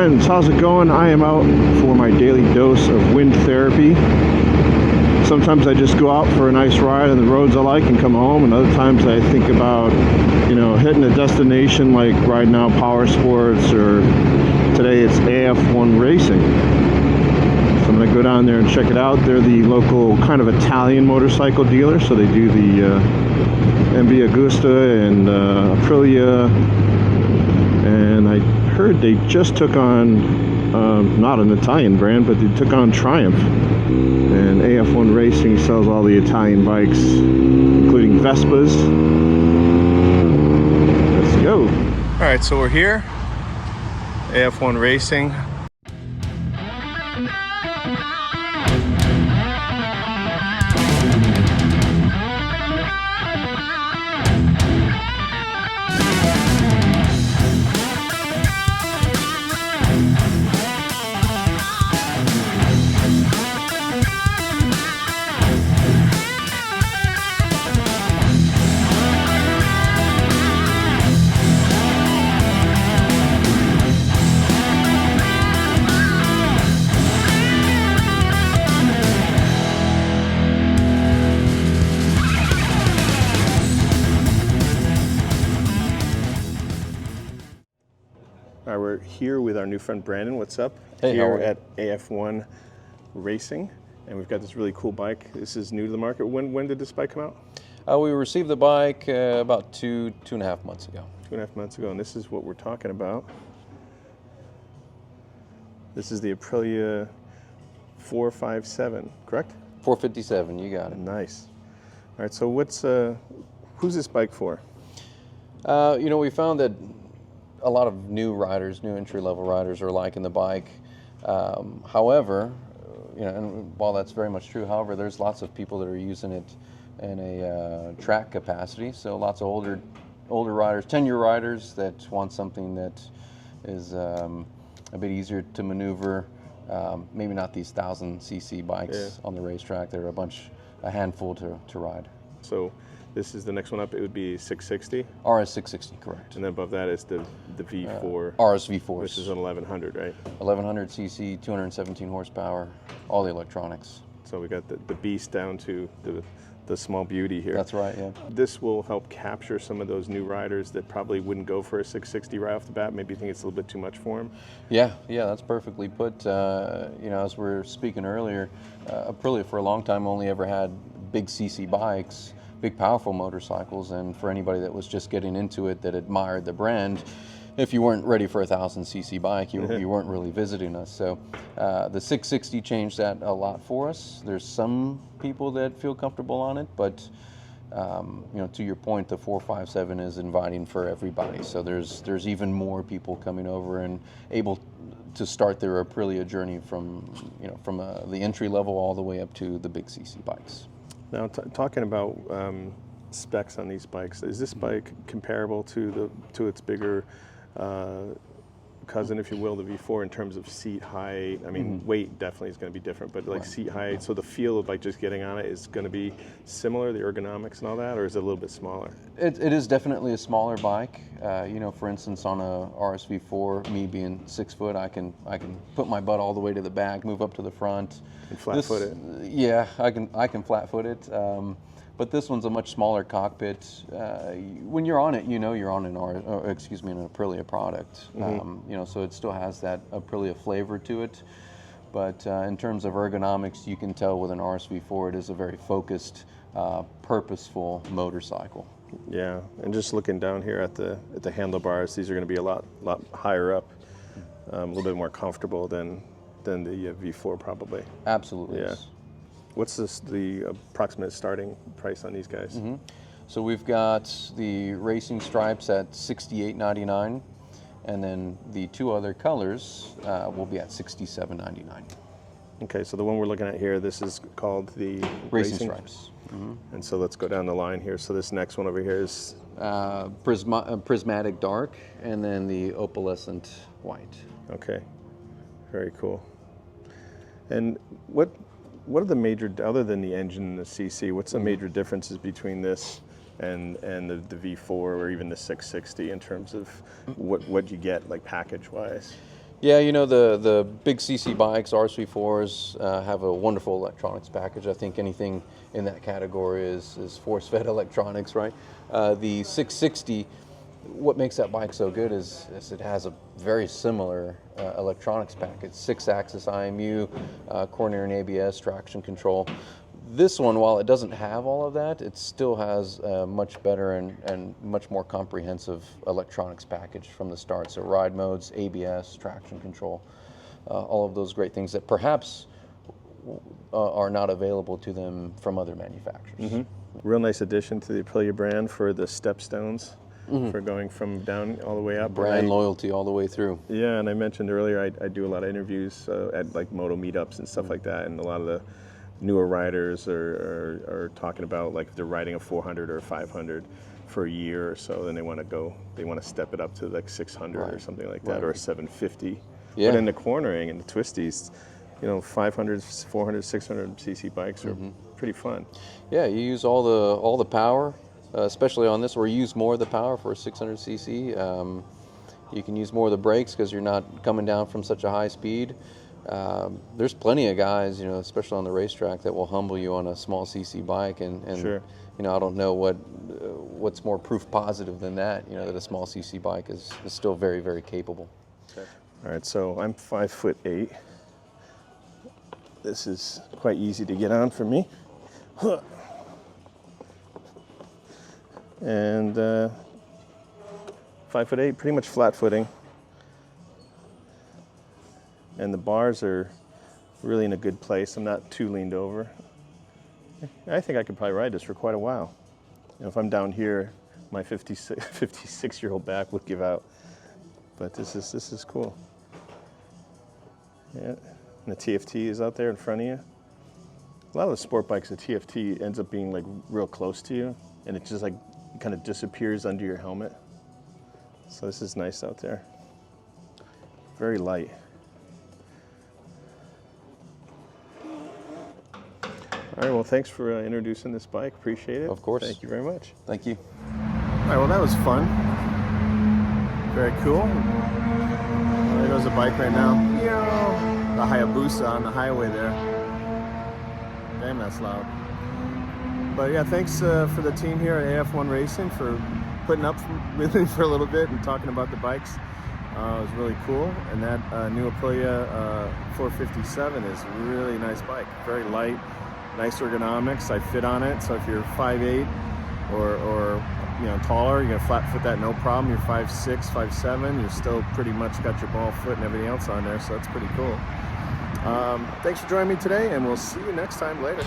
friends, how's it going? I am out for my daily dose of wind therapy. Sometimes I just go out for a nice ride on the roads I like and come home, and other times I think about, hitting a destination like right now Power Sports, or today it's AF1 Racing. So I'm going to go down there and check it out. They're the local kind of Italian motorcycle dealer, so they do the MB Agusta and Aprilia, and I heard they just took on, not an Italian brand, but they took on Triumph. And AF1 Racing sells all the Italian bikes, including Vespas. Let's go. All right, so we're here, AF1 Racing. All right, we're here with our new friend Brandon. What's up? Hey, here at AF1 Racing, and we've got this really cool bike. This is new to the market. When did this bike come out? We received the bike about two and a half months ago. 2.5 months ago, and this is what we're talking about. This is the Aprilia 457, correct? 457, you got it. Nice. All right, so who's this bike for? We found that a lot of new riders, new entry-level riders, are liking the bike. However, and while that's very much true, however, there's lots of people that are using it in a track capacity. So lots of older riders, 10-year riders that want something that is a bit easier to maneuver. Maybe not these 1,000cc bikes on the racetrack. They're a handful to ride. So this is the next one up. It would be 660. RS 660, correct. And then above that is the V4. RS V4. Which is an 1100, right? 1100cc, 217 horsepower, all the electronics. So we got the beast down to the small beauty here. That's right, yeah. This will help capture some of those new riders that probably wouldn't go for a 660 right off the bat. Maybe think it's a little bit too much for them. Yeah, that's perfectly put. As we were speaking earlier, Aprilia for a long time only ever had big CC bikes, big powerful motorcycles, and for anybody that was just getting into it that admired the brand, if you weren't ready for a 1,000cc bike, you weren't really visiting us. So the 660 changed that a lot for us. There's some people that feel comfortable on it, but to your point, the 457 is inviting for everybody. So there's even more people coming over and able to start their Aprilia journey from the entry level all the way up to the big CC bikes. Now, talking about specs on these bikes, is this bike comparable to its bigger cousin, if you will, the V4, in terms of seat height? I mean, weight definitely is going to be different, but like seat height, so the feel of like just getting on it is going to be similar, the ergonomics and all that, or is it a little bit smaller? It is definitely a smaller bike. For instance, on a RS V4, me being 6 foot, I can put my butt all the way to the back, move up to the front. And flat foot it. Yeah, I can flat foot it. But this one's a much smaller cockpit. When you're on it, you're on an Aprilia product. So it still has that Aprilia flavor to it. But in terms of ergonomics, you can tell with an RS-V4 it is a very focused, purposeful motorcycle. Yeah, and just looking down here at the handlebars, these are going to be a lot higher up, a little bit more comfortable than the V4 probably. Absolutely. Yeah. What's the approximate starting price on these guys? So we've got the racing stripes at $68.99, and then the two other colors will be at $67.99. Okay, so the one we're looking at here, this is called the racing stripes. And so let's go down the line here. So this next one over here is prismatic dark, and then the opalescent white. Okay, very cool. And what are the major, other than the engine and the CC, what's the major differences between this and the V4 or even the 660 in terms of what you get, like package-wise? Yeah, you know, the big CC bikes, RC4s, have a wonderful electronics package. I think anything in that category is force-fed electronics, right? The 660, what makes that bike so good is it has a very similar electronics package: 6-axis IMU, coronary and ABS, traction control. This one, while it doesn't have all of that, it still has a much better and much more comprehensive electronics package from the start. So ride modes, ABS, traction control, all of those great things that perhaps are not available to them from other manufacturers. Mm-hmm. Real nice addition to the Aprilia brand for the stepstones, for going from down all the way up. Brand loyalty all the way through. Yeah, and I mentioned earlier I do a lot of interviews at like moto meetups and stuff like that, and a lot of the newer riders are talking about, like, if they're riding a 400 or a 500 for a year or so, then they want to step it up to like 600 or something like that, or a 750. Yeah. But in the cornering and the twisties, you know, 500, 400, 600 cc bikes are pretty fun. Yeah, you use all the power, especially on this, where you use more of the power for a 600 cc. You can use more of the brakes because you're not coming down from such a high speed. There's plenty of guys, you know, especially on the racetrack, that will humble you on a small CC bike, and Sure. You know, I don't know what's more proof positive than that, you know, that a small CC bike is still very, very capable. Okay. All right, so I'm 5'8". This is quite easy to get on for me. And 5'8", pretty much flat footing. And the bars are really in a good place. I'm not too leaned over. I think I could probably ride this for quite a while. You know, if I'm down here, my 56-year-old back would give out. But this is cool. Yeah, and the TFT is out there in front of you. A lot of the sport bikes, the TFT ends up being like real close to you, and it just like kind of disappears under your helmet. So this is nice out there. Very light. All right, well, thanks for introducing this bike. Appreciate it. Of course. Thank you very much. Thank you. All right, well, that was fun. Very cool. There goes the bike right now. The Hayabusa on the highway there. Damn, that's loud. But yeah, thanks for the team here at AF1 Racing for putting up with me for a little bit and talking about the bikes. It was really cool. And that new Aprilia 457 is a really nice bike. Very light. Nice ergonomics. I fit on it, so if you're 5'8" or you know, taller, you're gonna flat foot that no problem. You're 5'6", 5'7", you're still pretty much got your ball foot and everything else on there, so that's pretty cool. Thanks for joining me today, and we'll see you next time later.